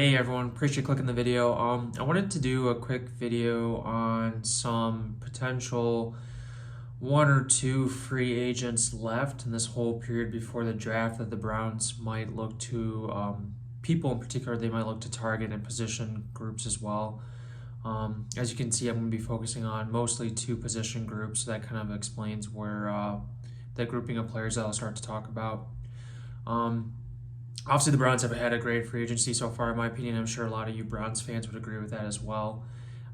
Hey everyone, appreciate you clicking the video. I wanted to do a quick video on some potential one or two free agents left in this whole period before the draft that the Browns might look to, people in particular, they might look to target and position groups as well. As you can see, I'm going to be focusing on mostly two position groups, so that kind of explains where that grouping of players that I'll start to talk about. Obviously, the Browns have had a great free agency so far, in my opinion. I'm sure a lot of you Browns fans would agree with that as well.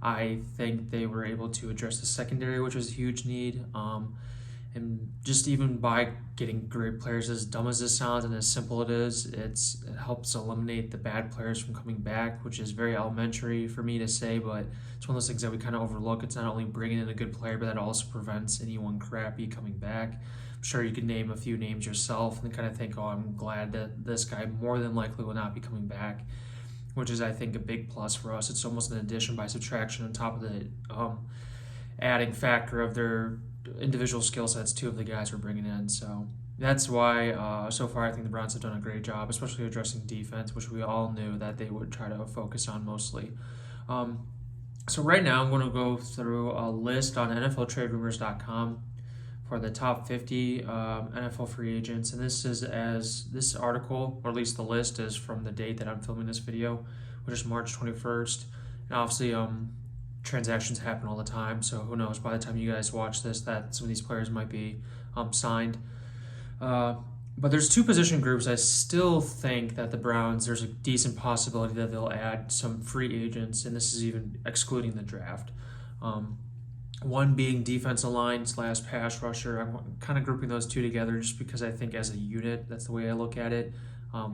I think they were able to address the secondary, which was a huge need. And just even by getting great players, as dumb as this sounds and as simple it is, it helps eliminate the bad players from coming back, which is very elementary for me to say, but it's one of those things that we kind of overlook. It's not only bringing in a good player, but that also prevents anyone crappy coming back. I'm sure you could name a few names yourself and kind of think, oh, I'm glad that this guy more than likely will not be coming back, which is, I think, a big plus for us. It's almost an addition by subtraction on top of the adding factor of their individual skill sets, two of the guys we're bringing in. So that's why so far I think the Browns have done a great job, especially addressing defense, which we all knew that they would try to focus on mostly. So right now I'm going to go through a list on NFLTradeRumors.com for the top 50 NFL free agents, and this article, or at least the list, is from the date that I'm filming this video, which is March 21st. And obviously, transactions happen all the time, so who knows? By the time you guys watch this, that some of these players might be signed. But there's two position groups I still think that the Browns, there's a decent possibility that they'll add some free agents, and this is even excluding the draft. One being defensive line / pass rusher. I'm kind of grouping those two together just because I think as a unit, that's the way I look at it.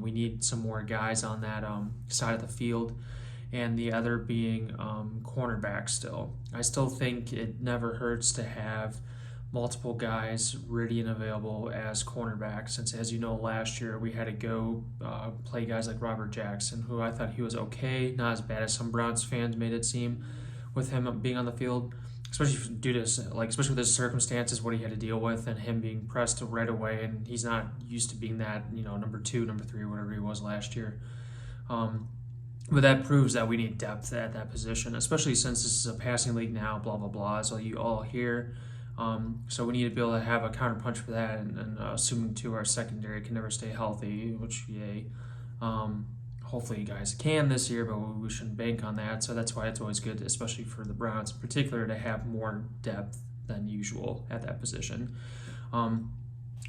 We need some more guys on that side of the field. And the other being cornerback still. I still think it never hurts to have multiple guys ready and available as cornerbacks, since, as you know, last year we had to go play guys like Robert Jackson, who I thought he was okay, not as bad as some Browns fans made it seem with him being on the field. Especially due to especially with his circumstances, what he had to deal with, and him being pressed right away, and he's not used to being that, number 2, number 3, whatever he was last year. But that proves that we need depth at that position, especially since this is a passing league now, blah, blah, blah, so you all hear. So we need to be able to have a counterpunch for that, and assuming, too, our secondary can never stay healthy, which, yay. Hopefully you guys can this year, but we shouldn't bank on that. So that's why it's always good, especially for the Browns in particular, to have more depth than usual at that position.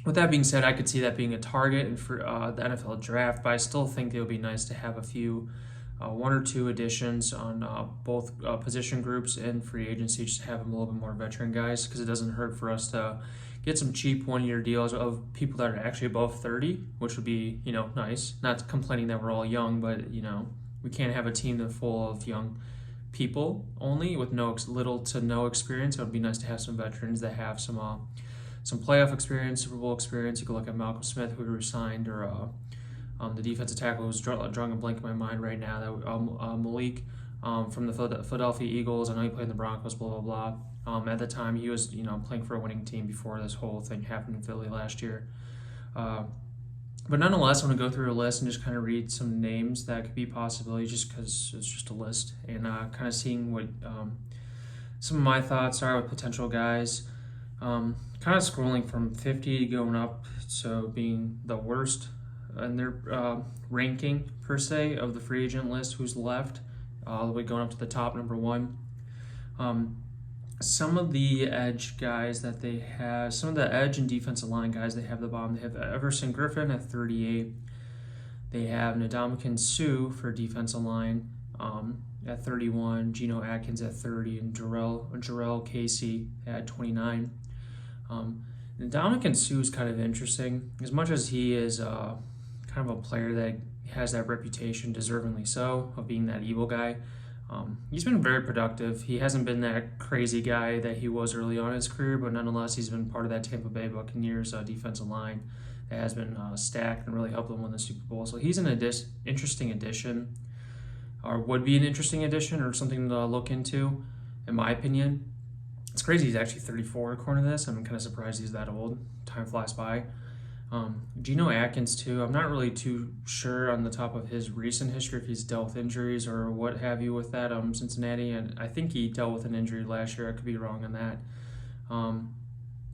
With that being said, I could see that being a target and for the NFL draft, but I still think it would be nice to have a few, one or two additions on both position groups and free agency, just to have them a little bit more veteran guys, because it doesn't hurt for us to get some cheap one-year deals of people that are actually above 30, which would be, nice. Not complaining that we're all young, but, we can't have a team that's full of young people only with little to no experience. It would be nice to have some veterans that have some playoff experience, Super Bowl experience. You could look at Malcolm Smith, who we signed, or the defensive tackle who's drawing a blank in my mind right now, that Malik from the Philadelphia Eagles. I know he played in the Broncos, blah, blah, blah. At the time, he was, playing for a winning team before this whole thing happened in Philly last year. But nonetheless, I'm going to go through a list and just kind of read some names that could be possibilities, just because it's just a list, and kind of seeing what some of my thoughts are with potential guys. Kind of scrolling from 50 going up, so being the worst in their ranking, per se, of the free agent list, who's left, all the way going up to the top, number 1. Some of the edge guys that they have, some of the edge and defensive line guys they have at the bottom, they have Everson Griffin at 38. They have Ndamukong Suh for defensive line at 31, Geno Atkins at 30, and Jarrell Casey at 29. Ndamukong Suh is kind of interesting, as much as he is kind of a player that has that reputation, deservingly so, of being that evil guy. He's been very productive. He hasn't been that crazy guy that he was early on in his career, but nonetheless, he's been part of that Tampa Bay Buccaneers defensive line that has been stacked and really helped them win the Super Bowl. So he's an interesting addition, or would be an interesting addition, or something to look into, in my opinion. It's crazy he's actually 34 according to this. I'm kind of surprised he's that old. Time flies by. Geno Atkins too. I'm not really too sure on the top of his recent history if he's dealt with injuries or what have you with that. Cincinnati, and I think he dealt with an injury last year. I could be wrong on that.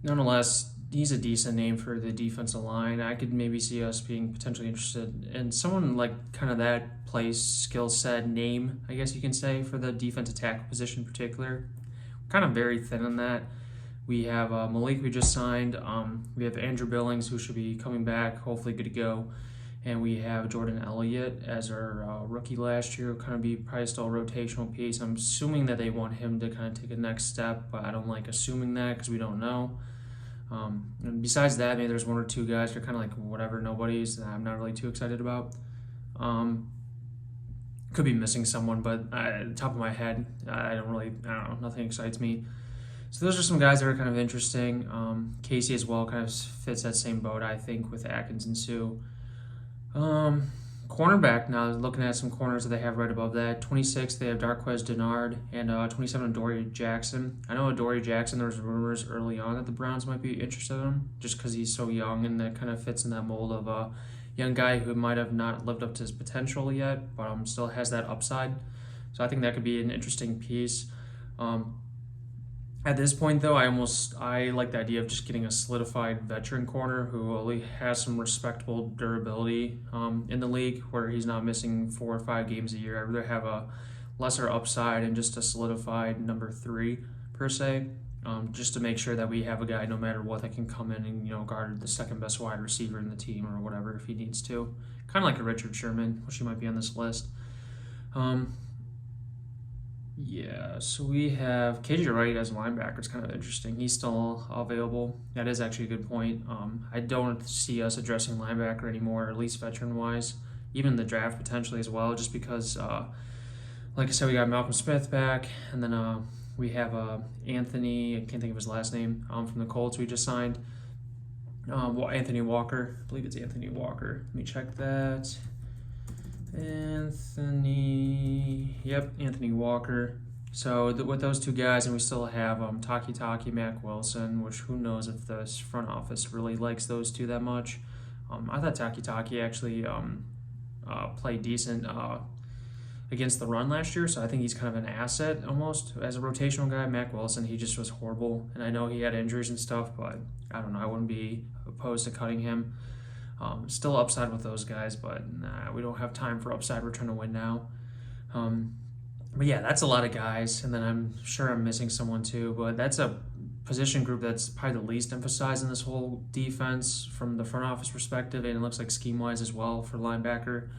Nonetheless, he's a decent name for the defensive line. I could maybe see us being potentially interested in someone like kind of that place, skill set, name, I guess you can say, for the defensive tackle position in particular. Kind of very thin on that. We have Malik we just signed. We have Andrew Billings who should be coming back, hopefully good to go. And we have Jordan Elliott as our rookie last year, kind of be probably still a rotational piece. I'm assuming that they want him to kind of take a next step, but I don't like assuming that because we don't know. And besides that, maybe there's one or two guys that are kind of like whatever, nobodies that I'm not really too excited about. Could be missing someone, but at the top of my head, I don't know, nothing excites me. So those are some guys that are kind of interesting. Casey as well kind of fits that same boat, I think, with Atkins and Sue. Cornerback now, looking at some corners that they have right above that. 26, they have Darquez Denard, and 27, Dory Jackson. I know Dory Jackson, there was rumors early on that the Browns might be interested in him, just because he's so young, and that kind of fits in that mold of a young guy who might have not lived up to his potential yet, but still has that upside. So I think that could be an interesting piece. At this point, though, I like the idea of just getting a solidified veteran corner who only has some respectable durability in the league, where he's not missing 4 or 5 games a year. I'd rather have a lesser upside and just a solidified number 3 per se, just to make sure that we have a guy no matter what that can come in and guard the second best wide receiver in the team or whatever if he needs to. Kind of like a Richard Sherman, which he might be on this list. Yeah, so we have KJ Wright as a linebacker. It's kind of interesting. He's still available. That is actually a good point. I don't see us addressing linebacker anymore, at least veteran-wise, even the draft potentially as well, just because, like I said, we got Malcolm Smith back, and then we have Anthony, I can't think of his last name, from the Colts we just signed. Anthony Walker. I believe it's Anthony Walker. Let me check that. Anthony Walker. So with those two guys, and we still have Taki Mac Wilson, which who knows if the front office really likes those two that much. I thought Taki actually played decent against the run last year, so I think he's kind of an asset almost as a rotational guy. Mac Wilson, he just was horrible, and I know he had injuries and stuff, but I don't know, I wouldn't be opposed to cutting him. Still upside with those guys, but we don't have time for upside. We're trying to win now. But yeah, that's a lot of guys, and then I'm sure I'm missing someone too, but that's a position group that's probably the least emphasized in this whole defense from the front office perspective, and it looks like scheme-wise as well for linebacker.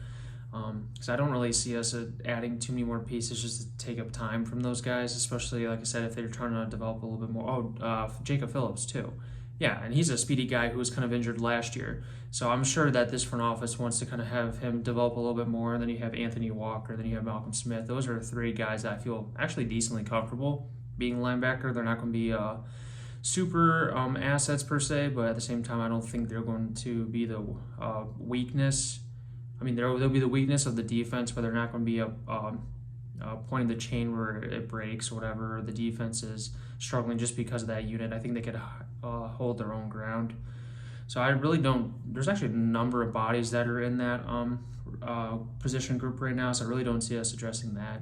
Because I don't really see us adding too many more pieces just to take up time from those guys, especially, like I said, if they're trying to develop a little bit more. Jacob Phillips too. Yeah, and he's a speedy guy who was kind of injured last year. So I'm sure that this front office wants to kind of have him develop a little bit more. And then you have Anthony Walker, then you have Malcolm Smith. Those are 3 guys that I feel actually decently comfortable being linebacker. They're not going to be super assets per se, but at the same time, I don't think they're going to be the weakness. I mean, they'll be the weakness of the defense, but they're not going to be a point in the chain where it breaks or whatever. The defense is struggling just because of that unit. I think they could hold their own ground. So I really don't. There's actually a number of bodies that are in that position group right now, so I really don't see us addressing that.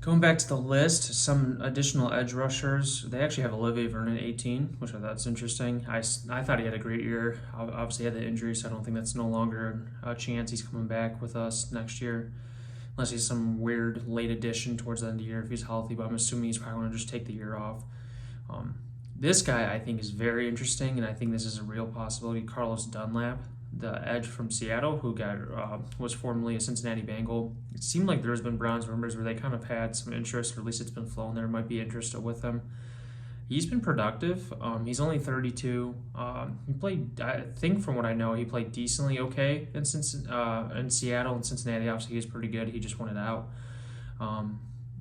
Going back to the list, some additional edge rushers. They actually have Olivier Vernon 18, which I thought was interesting. I thought he had a great year. Obviously, he had the injury, so I don't think that's no longer a chance he's coming back with us next year. Unless he's some weird late addition towards the end of the year if he's healthy, but I'm assuming he's probably going to just take the year off. This guy I think is very interesting, and I think this is a real possibility. Carlos Dunlap, the edge from Seattle, who was formerly a Cincinnati Bengal. It seemed like there's been Browns rumors where they kind of had some interest, or at least it's been flown there, might be interested with him. He's been productive. He's only 32. He played, I think from what I know, he played decently okay in Seattle and Cincinnati. Obviously, he was pretty good. He just wanted out,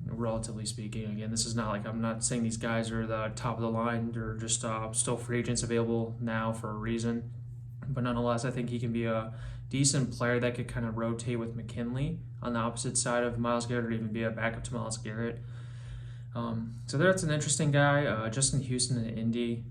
relatively speaking. Again, this is not like I'm not saying these guys are the top of the line. They're just still free agents available now for a reason. But nonetheless, I think he can be a decent player that could kind of rotate with McKinley on the opposite side of Myles Garrett, or even be a backup to Myles Garrett. So that's an interesting guy. Justin Houston in Indy.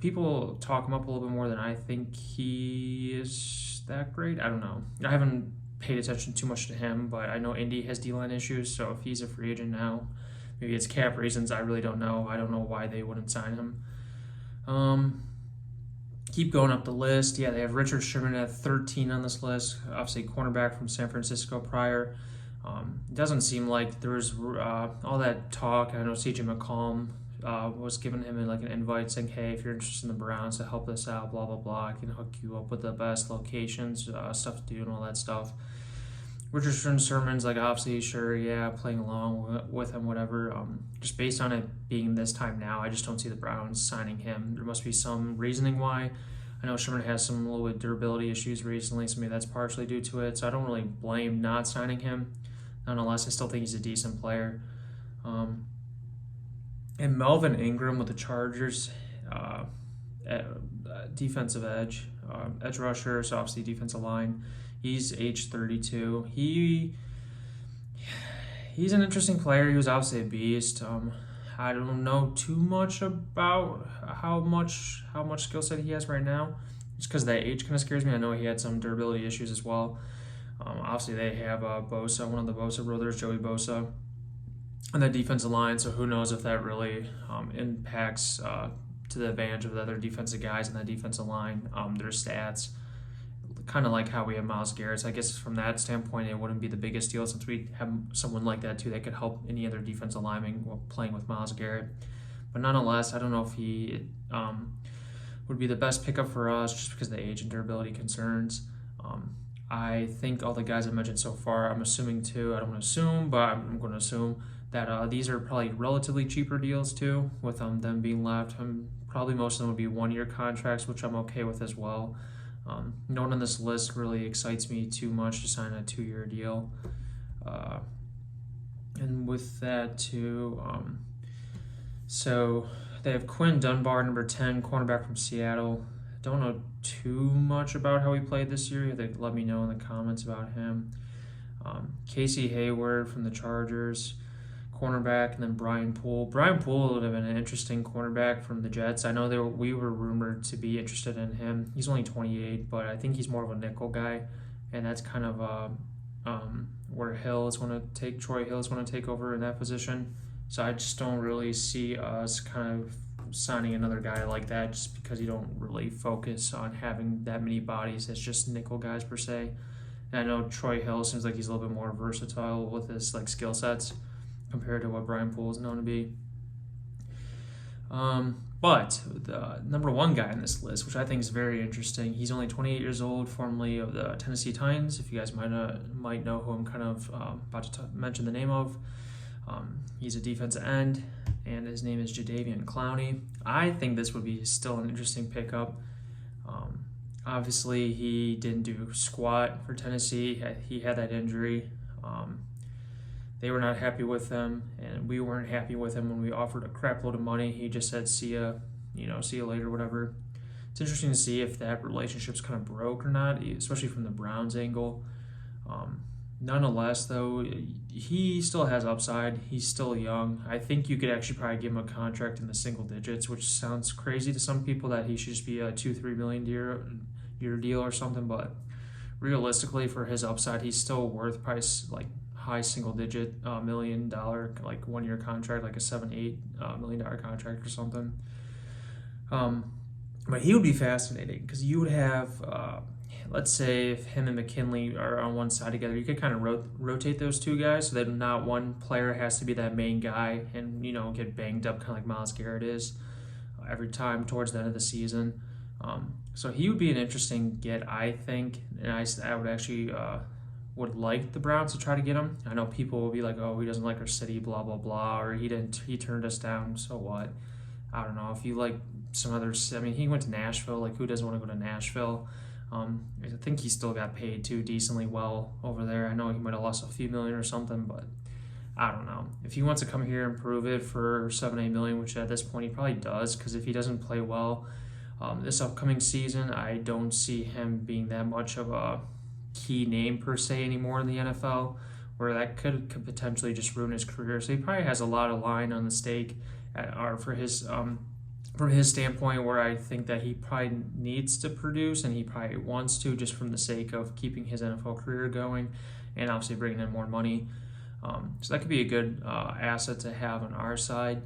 People talk him up a little bit more than I think he is that great. I don't know. I haven't paid attention too much to him, but I know Indy has D-line issues, so if he's a free agent now, maybe it's cap reasons. I really don't know. I don't know why they wouldn't sign him. Keep going up the list. Yeah, they have Richard Sherman at 13 on this list. Obviously, cornerback from San Francisco prior. It doesn't seem like there's all that talk. I know CJ McCollum was giving him an invite saying, hey, if you're interested in the Browns to help us out, blah, blah, blah, I can hook you up with the best locations, stuff to do and all that stuff. Richard Sherman's obviously, sure, yeah, playing along with him, whatever. Just based on it being this time now, I just don't see the Browns signing him. There must be some reasoning why. I know Sherman has some little bit durability issues recently, so maybe that's partially due to it. So I don't really blame not signing him. Nonetheless, I still think he's a decent player. And Melvin Ingram with the Chargers, defensive edge rusher, so obviously defensive line. He's age 32. He's an interesting player. He was obviously a beast. I don't know too much about how much skill set he has right now, just because that age kind of scares me. I know he had some durability issues as well. Obviously, they have Bosa, one of the Bosa brothers, Joey Bosa, on that defensive line. So who knows if that really impacts to the advantage of the other defensive guys on that defensive line, their stats. Kind of like how we have Myles Garrett. So I guess from that standpoint, it wouldn't be the biggest deal since we have someone like that too that could help any other defensive lineman while playing with Myles Garrett. But nonetheless, I don't know if he would be the best pickup for us just because of the age and durability concerns. I think all the guys I mentioned so far, I'm assuming too, I don't want to assume, but I'm going to assume that these are probably relatively cheaper deals too, with them being left. Probably most of them would be one-year contracts, which I'm okay with as well. No one on this list really excites me too much to sign a 2-year deal. And with that too, so they have Quinn Dunbar, number 10, cornerback from Seattle. Don't know too much about how he played this year. They let me know in the comments about him. Casey Hayward from the Chargers, cornerback, and then Brian Poole. Brian Poole would have been an interesting cornerback from the Jets. I know we were rumored to be interested in him. He's only 28, but I think he's more of a nickel guy, and that's kind of where Troy Hill is going to take over in that position. So I just don't really see us kind of signing another guy like that just because you don't really focus on having that many bodies as just nickel guys per se. And I know Troy Hill seems like he's a little bit more versatile with his skill sets compared to what Brian Poole is known to be. But the number one guy on this list, which I think is very interesting, he's only 28 years old, formerly of the Tennessee Titans. If you guys might know who I'm kind of about to mention the name of. He's a defensive end, and his name is Jadavian Clowney. I think this would be still an interesting pickup. Obviously, he didn't do squat for Tennessee. He had that injury. They were not happy with him, and we weren't happy with him when we offered a crap load of money. He just said, see ya later, whatever. It's interesting to see if that relationship's kind of broke or not, especially from the Browns angle. Nonetheless, though, he still has upside. He's still young. I think you could actually probably give him a contract in the single digits, which sounds crazy to some people that he should just be a $2-3 million year deal or something. But realistically, for his upside, he's still worth probably high single digit $1 million 1 year contract, like a $7-8 million contract or something. But he would be fascinating because you would have. Let's say if him and McKinley are on one side together, you could kind of rotate those two guys so that not one player has to be that main guy and, get banged up kind of like Myles Garrett is every time towards the end of the season. So he would be an interesting get, I think, and I would actually would like the Browns to try to get him. I know people will be like, oh, he doesn't like our city, blah, blah, blah, or he turned us down, so what? I don't know. If you like some others, he went to Nashville. Who doesn't want to go to Nashville? I think he still got paid too decently well over there. I know he might have lost a few million or something, but I don't know. If he wants to come here and prove it for $7-8 million, which at this point he probably does, because if he doesn't play well this upcoming season, I don't see him being that much of a key name per se anymore in the NFL, where that could potentially just ruin his career. So he probably has a lot of line on the stake for his from his standpoint, where I think that he probably needs to produce and he probably wants to, just from the sake of keeping his NFL career going and obviously bringing in more money. So that could be a good asset to have on our side.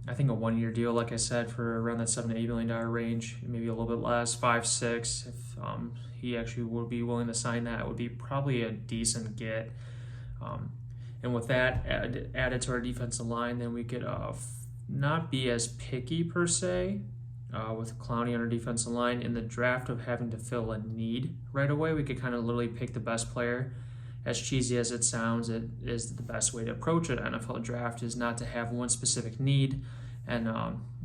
I think a 1 year deal, like I said, for around that $7 to $8 million range, maybe a little bit less, 5, 6. If he actually would be willing to sign that, it would be probably a decent get. And with that added to our defensive line, then we could not be as picky per se with Clowney on our defensive line in the draft of having to fill a need right away. We could kind of literally pick the best player. As cheesy as it sounds, it is the best way to approach an NFL draft, is not to have one specific need and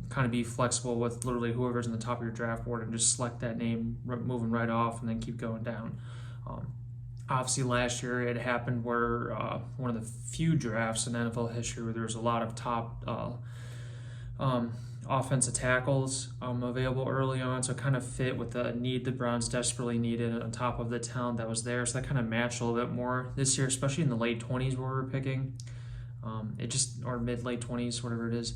kind of be flexible with literally whoever's in the top of your draft board and just select that name moving right off and then keep going down. Obviously, last year it happened where one of the few drafts in NFL history where there was a lot of top offensive tackles available early on, so it kind of fit with the need the Browns desperately needed on top of the talent that was there. So that kind of matched a little bit more this year, especially in the late 20s where we're picking. Or mid-late 20s, whatever it is.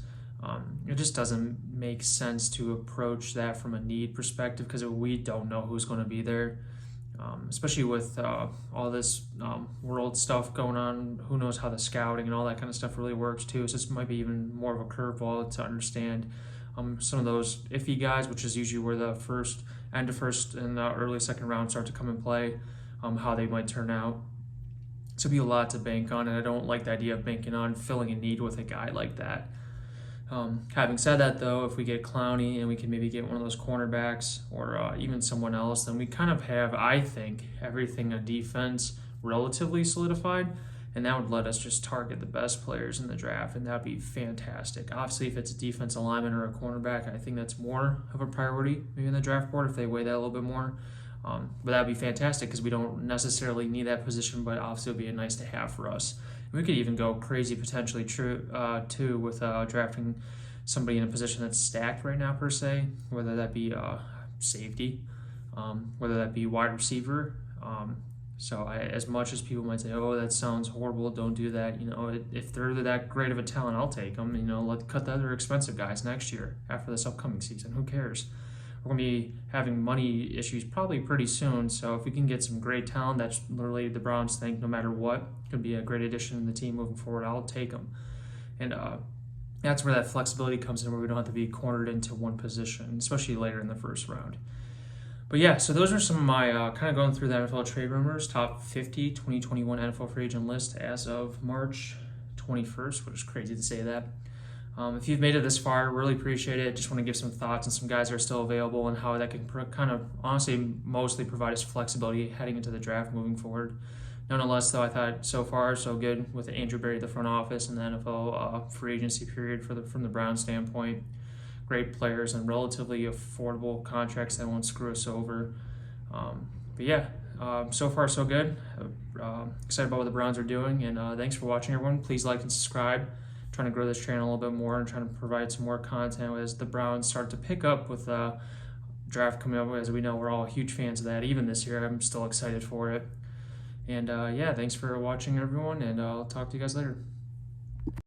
It just doesn't make sense to approach that from a need perspective because we don't know who's going to be there. Especially with all this world stuff going on, who knows how the scouting and all that kind of stuff really works too. So this might be even more of a curveball to understand some of those iffy guys, which is usually where the end of first and early second round start to come in play, how they might turn out. So it'll be a lot to bank on, and I don't like the idea of banking on filling a need with a guy like that. Having said that, though, if we get Clowney and we can maybe get one of those cornerbacks or even someone else, then we kind of have, I think, everything on defense relatively solidified, and that would let us just target the best players in the draft, and that would be fantastic. Obviously, if it's a defensive lineman or a cornerback, I think that's more of a priority maybe in the draft board if they weigh that a little bit more. But that would be fantastic because we don't necessarily need that position, but obviously it would be a nice to have for us. We could even go crazy potentially too with drafting somebody in a position that's stacked right now per se, whether that be safety, whether that be wide receiver. As much as people might say, "Oh, that sounds horrible, don't do that," if they're that great of a talent, I'll take them. Let's cut the other expensive guys next year after this upcoming season. Who cares? We're going to be having money issues probably pretty soon, so if we can get some great talent that's literally the Browns think no matter what could be a great addition to the team moving forward, I'll take them. And that's where that flexibility comes in, where we don't have to be cornered into one position, especially later in the first round. But yeah, so those are some of my kind of going through the NFL trade rumors, top 50 2021 NFL free agent list as of March 21st, which is crazy to say that. If you've made it this far, really appreciate it. Just want to give some thoughts on some guys that are still available and how that can kind of honestly mostly provide us flexibility heading into the draft moving forward. Nonetheless, though, I thought so far so good with Andrew Berry at the front office and the NFL free agency period from the Browns standpoint. Great players and relatively affordable contracts that won't screw us over. So far so good. Excited about what the Browns are doing, and thanks for watching, everyone. Please like and subscribe. Trying to grow this channel a little bit more and trying to provide some more content as the Browns start to pick up with draft coming up. As we know, we're all huge fans of that. Even this year, I'm still excited for it. And thanks for watching, everyone, and I'll talk to you guys later.